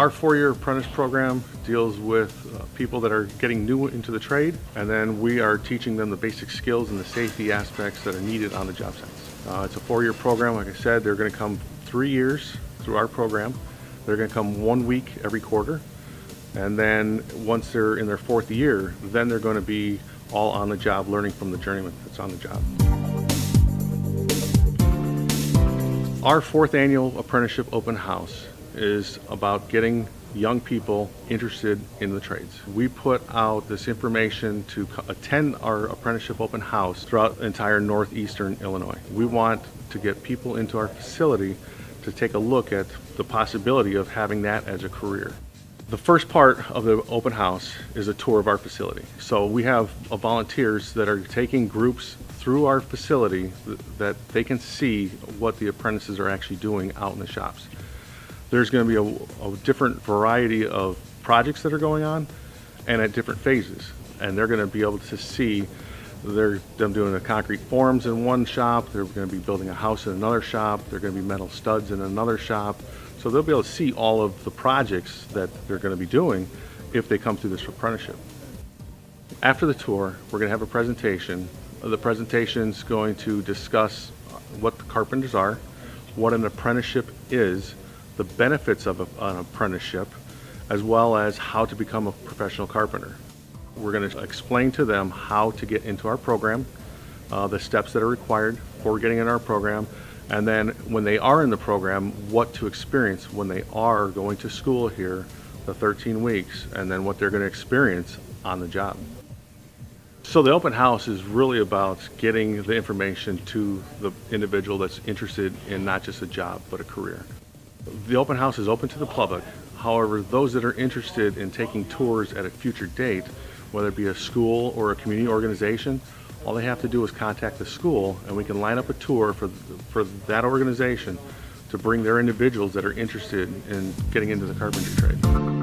Our four-year apprentice program deals with people that are getting new into the trade, and then we are teaching them the basic skills and the safety aspects that are needed on the job sites. It's a four-year program. Like I said, they're going to come 3 years through our program. They're going to come 1 week every quarter, and then once they're in their fourth year, then they're going to be all on the job, learning from the journeyman that's on the job. Our fourth annual apprenticeship open house is about getting young people interested in the trades. We put out this information to attend our apprenticeship open house throughout entire northeastern Illinois. We want to get people into our facility to take a look at the possibility of having that as a career. The first part of the open house is a tour of our facility. So we have volunteers that are taking groups through our facility that they can see what the apprentices are actually doing out in the shops. There's going to be a different variety of projects that are going on and at different phases. And they're going to be able to see them doing the concrete forms in one shop, they're going to be building a house in another shop, they're going to be metal studs in another shop. So they'll be able to see all of the projects that they're going to be doing if they come through this apprenticeship. After the tour, we're going to have a presentation. The presentation's going to discuss what the carpenters are, what an apprenticeship is, the benefits of an apprenticeship, as well as how to become a professional carpenter. We're going to explain to them how to get into our program, the steps that are required for getting in our program, and then when they are in the program, what to experience when they are going to school here, the 13 weeks, and then what they're going to experience on the job. So the open house is really about getting the information to the individual that's interested in not just a job, but a career. The open house is open to the public. However, those that are interested in taking tours at a future date, whether it be a school or a community organization, all they have to do is contact the school and we can line up a tour for that organization to bring their individuals that are interested in getting into the carpentry trade.